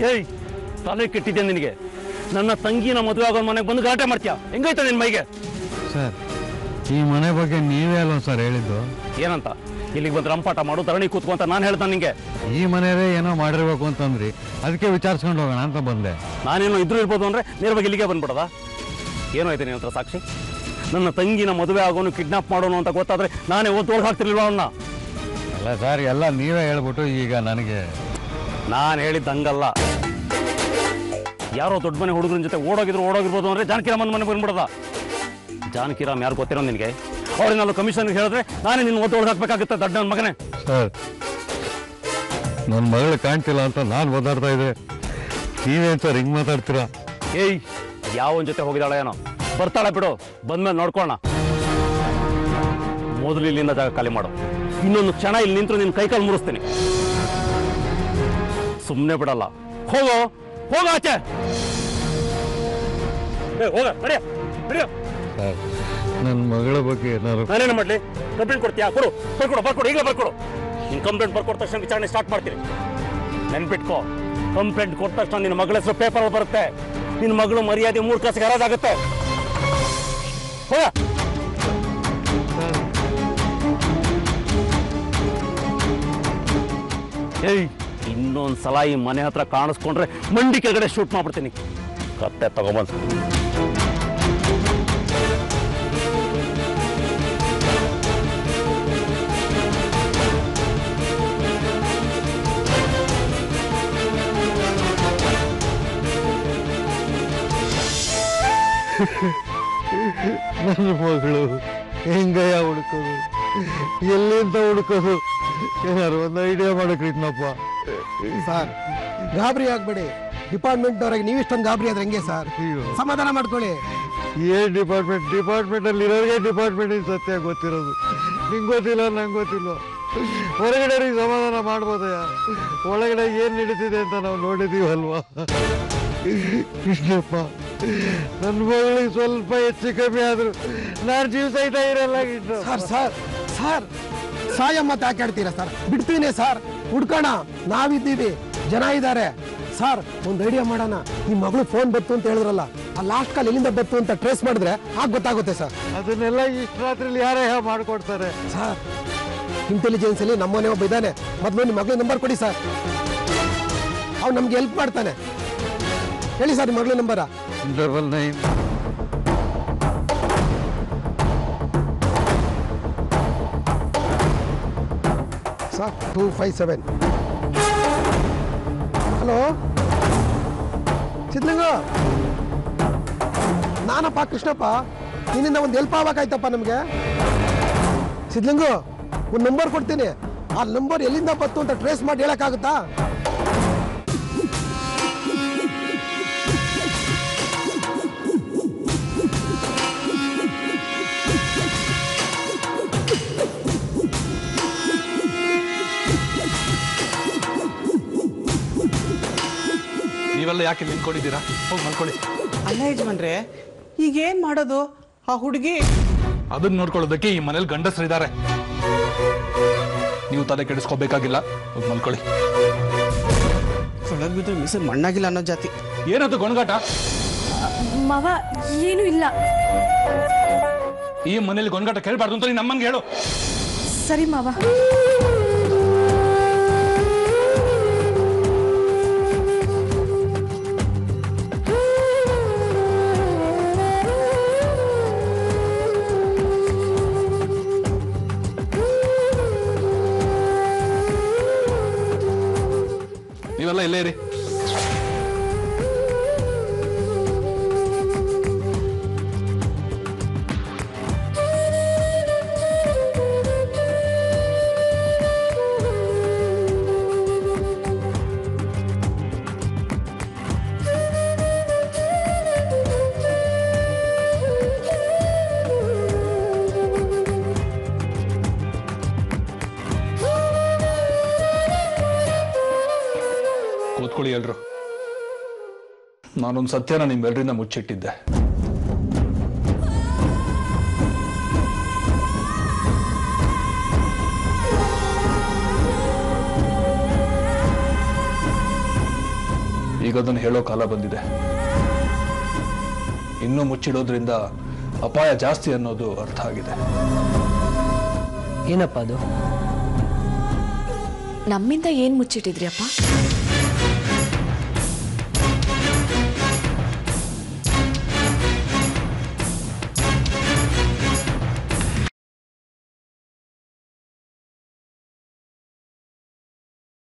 ಏಯ್ ತಲೆ ಕೆಟ್ಟಿದ್ದೆ ನಿನಗೆ. ನನ್ನ ತಂಗಿನ ಮದುವೆ ಆಗೋ ಮನೆಗೆ ಬಂದು ಗಲಾಟೆ ಮಾಡ್ತೀಯಾ? ಹೆಂಗಾಯ್ತಾ ನಿನ್ನ ಮೈಗೆ? ಸರ್, ಈ ಮನೆ ಬಗ್ಗೆ ನೀವೇ ಅಲ್ವ ಸರ್ ಹೇಳಿದ್ದು? ಏನಂತ? ಇಲ್ಲಿಗೆ ಬಂದು ರಂಪಾಟ ಮಾಡು, ಧರಣಿ ಕೂತ್ಕೊ ಅಂತ ನಾನು ಹೇಳ್ತಾನೆ ನಿಂಗೆ. ಈ ಮನೆಯವೇ ಏನೋ ಮಾಡಿರ್ಬೇಕು ಅಂತಂದ್ರಿ, ಅದಕ್ಕೆ ವಿಚಾರಿಸ್ಕೊಂಡು ಹೋಗೋಣ ಅಂತ ಬಂದೆ. ನಾನೇನೋ ಇದ್ರೂ ಇರ್ಬೋದು ಅಂದರೆ ನೇರವಾಗಿ ಇಲ್ಲಿಗೆ ಬಂದ್ಬಿಡೋದಾ? ಏನೋ ಐತೆ ನಿನ್ನ ಹತ್ರ ಸಾಕ್ಷಿ? ನನ್ನ ತಂಗಿನ ಮದುವೆ ಆಗೋನು ಕಿಡ್ನಾಪ್ ಮಾಡೋನು ಅಂತ ಗೊತ್ತಾದರೆ ನಾನೇ ಒಳಗೆ ಹಾಕ್ತಿರ್ಲಿಲ್ವ ಅವನ್ನ? ಅಲ್ಲ ಸರ್, ಎಲ್ಲ ನೀವೇ ಹೇಳ್ಬಿಟ್ಟು ಈಗ ನನಗೆ. ನಾನು ಹೇಳಿದ್ದು ಹಂಗಲ್ಲ. ಯಾರೋ ದೊಡ್ಡ ಮನೆ ಹುಡುಗರ ಜೊತೆ ಓಡೋಗಿರ್ಬೋದು ಅಂದರೆ ಜಾನಕಿರಾಮನ ಮನೆ ಬಂದ್ಬಿಡೋದ? ಜಾನಕಿರಾಮ್ ಯಾರು ಗೊತ್ತಿರೋ ನಿನಗೆ? ಅವ್ರೇನಾದ್ರು ಕಮಿಷನ್ಗೆ ಹೇಳಿದ್ರೆ ನಾನೇ ನಿನ್ನ ಒಳಗೆ ಹಾಕ್ಬೇಕಾಗುತ್ತೆ ದೊಡ್ಡ ನನ್ನ ಮಗನೇ. ಸರ್, ನನ್ನ ಮಗಳು ಕಾಣ್ತಿಲ್ಲ ಅಂತ ನಾನು ಓದಾಡ್ತಾ ಇದ್ದೆ, ನೀವೇನು ಸರ್ ಹಿಂಗೆ ಮಾತಾಡ್ತೀರಾ? ಏಯ್, ಯಾವನ ಜೊತೆ ಹೋಗಿದ್ದಾಳೆ ಏನೋ, ಬರ್ತಾಳೆ ಬಿಡು, ಬಂದ್ಮೇಲೆ ನೋಡ್ಕೊಳ್ಳೋಣ. ಮೊದಲು ಇಲ್ಲಿಂದ ಜಾಗ ಖಾಲಿ ಮಾಡು. ಇನ್ನೊಂದು ಕ್ಷಣ ಇಲ್ಲಿ ನಿಂತರು ನಿನ್ನ ಕೈಕಾಲು ಮುರಿಸ್ತೀನಿ. ಸುಮ್ಮನೆ ಬಿಡಲ್ಲ. ಹೋಗ ಆಚೆ. ಹೋಗ ನಡೆಯ. ಸರ್, ನನ್ನ ಮಗಳ ಬಗ್ಗೆ ಏನಾದ್ರು ನಾನೇನು ಮಾಡಲಿ? ಕಂಪ್ಲೇಂಟ್ ಕೊಡ್ತೀಯಾ? ಬರ್ಕೊಡು, ಈಗಲೇ ಬರ್ಕೊಡು. ನೀನು ಕಂಪ್ಲೇಂಟ್ ಬರ್ಕೊಟ್ಟ ತಕ್ಷಣ ವಿಚಾರಣೆ ಸ್ಟಾರ್ಟ್ ಮಾಡ್ತೀನಿ. ನೆನ್ಪಿಟ್ಕೋ, ಕಂಪ್ಲೇಂಟ್ ಕೊಟ್ಟ ತಕ್ಷಣ ನಿನ್ನ ಮಗಳ ಹೆಸರು ಪೇಪರ್ ಬರುತ್ತೆ. ನಿನ್ನ ಮಗಳು ಮರ್ಯಾದೆ 3 ಕಾಸಿಗೆ ಹರಾಜಾಗುತ್ತೆ. ಹೋಗ. ಏಯ್, ಇನ್ನೊಂದು ಸಲ ಈ ಮನೆ ಹತ್ರ ಕಾಣಿಸ್ಕೊಂಡ್ರೆ ಮಂಡಿ ಕೆಳಗಡೆ ಶೂಟ್ ಮಾಡ್ಬಿಡ್ತೀನಿ. ಕತ್ತೆ ತಗೊಂಬಂದು ನನ್ನ ಮಗಳು ಹೆಂಗಯ್ಯ ಹುಡುಕೋದು, ಎಲ್ಲಿಂದ ಹುಡುಕೋದು? ಏನಾರು ಒಂದು ಐಡಿಯಾ ಮಾಡಕ್ರಿಟ್ನಪ್ಪ. ಸರ್, ಗಾಬರಿ ಆಗ್ಬೇಡಿ. ಡಿಪಾರ್ಟ್ಮೆಂಟ್ ಅವರಿಗೆ ನೀವು ಇಷ್ಟೊಂದು ಗಾಬರಿ ಆದ್ರೆ ಹೆಂಗೆ ಸರ್? ಸಮಾಧಾನ ಮಾಡ್ಕೊಳ್ಳಿ. ಏನ್ ಡಿಪಾರ್ಟ್ಮೆಂಟ್ ಅಲ್ಲಿ ಇರೋರಿಗೆ ಡಿಪಾರ್ಟ್ಮೆಂಟ್ ಸತ್ಯ ಗೊತ್ತಿರೋದು. ನಿಂಗೆ ಗೊತ್ತಿಲ್ಲ, ನಂಗೆ ಗೊತ್ತಿಲ್ಲ. ಹೊರಗಡೆ ಸಮಾಧಾನ ಮಾಡ್ಬೋದಯ್ಯ, ಒಳಗಡೆ ಏನ್ ನಡೀತಿದೆ ಅಂತ ನಾವು ನೋಡಿದೀವಲ್ವಾ? ಕೃಷ್ಣಪ್ಪ, ನನ್ನ ಮಗಳಿಗೆ ಸ್ವಲ್ಪ ಹೆಚ್ಚು ಕಮ್ಮಿ ಆದ್ರು ನಾನು ಜೀವ ಸಹಿತ ಇರಲ್ಲ. ಸರ್ ಸಾಯ ಮತ್ತೆ ಯಾಕೆ ಆಡ್ತೀರಾ ಸರ್? ಬಿಡ್ತೀನಿ ಸರ್, ಹುಡ್ಕೋಣ, ನಾವಿದ್ದೀವಿ, ಜನ ಇದ್ದಾರೆ ಸರ್. ಒಂದು ಐಡಿಯಾ ಮಾಡೋಣ. ನಿಮ್ಮ ಮಗಳು ಫೋನ್ ಬತ್ತು ಅಂತ ಹೇಳಿದ್ರಲ್ಲ, ಆ ಲಾಸ್ಟ್ ಕಾಲ್ ಎಲ್ಲಿಂದ ಬತ್ತು ಅಂತ ಟ್ರೇಸ್ ಮಾಡಿದ್ರೆ ಆಗ ಗೊತ್ತಾಗುತ್ತೆ ಸರ್. ಅದನ್ನೆಲ್ಲ ಇಷ್ಟು ರಾತ್ರಿಲಿ ಯಾರೇ ಮಾಡ್ಕೊಡ್ತಾರೆ ಸರ್? ಇಂಟೆಲಿಜೆನ್ಸ್ ಅಲ್ಲಿ ನಮ್ಮನೆ ಒಬ್ಬ ಇದ್ದಾನೆ, ಮೊದಲು ನಿಮ್ಮ ಮಗಳ ನಂಬರ್ ಕೊಡಿ ಸರ್, ಅವ್ನು ನಮ್ಗೆ ಹೆಲ್ಪ್ ಮಾಡ್ತಾನೆ. ಹೇಳಿ ಸರ್ ನಿಮ್ಮ ಮಗಳ ನಂಬರ. 99 ಸರ್ 257. ಹಲೋ ಸಿದ್ಲಿಂಗ, ನಾನಪ್ಪ ಕೃಷ್ಣಪ್ಪ. ನಿನ್ನಿಂದ ಒಂದು ಹೆಲ್ಪ್ ಆಗ್ಬೇಕಾಯ್ತಪ್ಪ ನಮಗೆ. ಸಿದ್ಲಿಂಗು, ಒಂದು ನಂಬರ್ ಕೊಡ್ತೀನಿ, ಆ ನಂಬರ್ ಎಲ್ಲಿಂದ ಬತ್ತು ಅಂತ ಟ್ರೇಸ್ ಮಾಡಿ ಹೇಳಕ್ಕಾಗುತ್ತಾ? ನೀವೆಲ್ಲ ಯಾಕೆ ನಿಂತ್ಕೊಂಡಿದ್ದೀರಾ? ಹೋಗಿ ಮಲ್ಕೊಳ್ಳಿ. ಅಲ್ಲ ಯಜಮಾನ್ರೆ, ಈಗ ಏನ್ ಮಾಡೋದು? ಆ ಹುಡುಗಿ ಅದನ್ನ ನೋಡ್ಕೊಳ್ಳೋದಕ್ಕೆ ಈ ಮನೇಲಿ ಗಂಡಸರಿದ್ದಾರೆ. ನೀವು ತಲೆ ಕೆಡಿಸ್ಕೋಬೇಕಾಗಿಲ್ಲ, ಹೋಗಿ ಮಲ್ಕೊಳ್ಳಿ. ಒಳಗ್ ಬಿದ್ರೆ ಮಿಸ್ ಮಣ್ಣಾಗಿಲ್ಲ ಅನ್ನೋ ಜಾತಿ. ಏನದು ಗೊಣಗಾಟ? ಮಾವ, ಏನು ಇಲ್ಲ. ಈ ಮನೇಲಿ ಗೊಣಗಾಟ ಕೇಳಬಾರ್ದು ಅಂತ ನೀನು ನಮ್ಮಂಗೆ ಹೇಳು. ಸರಿ ಮಾವ. ನೀವೆಲ್ಲ ಇಲ್ಲೇ ಇರಿ. ಕೂತ್ಕೊಳ್ಳಿ ಎಲ್ರು. ನಾನೊಂದು ಸತ್ಯನ ನಿಮ್ಮೆಲ್ಲರಿಂದ ಮುಚ್ಚಿಟ್ಟಿದ್ದೆ. ಈಗ ಅದನ್ನು ಹೇಳೋ ಕಾಲ ಬಂದಿದೆ. ಇನ್ನೂ ಮುಚ್ಚಿಡೋದ್ರಿಂದ ಅಪಾಯ ಜಾಸ್ತಿ ಅನ್ನೋದು ಅರ್ಥ ಆಗಿದೆ. ಏನಪ್ಪ ಅದು? ನಮ್ಮಿಂದ ಏನ್ ಮುಚ್ಚಿಟ್ಟಿದ್ರಿ ಅಪ್ಪ?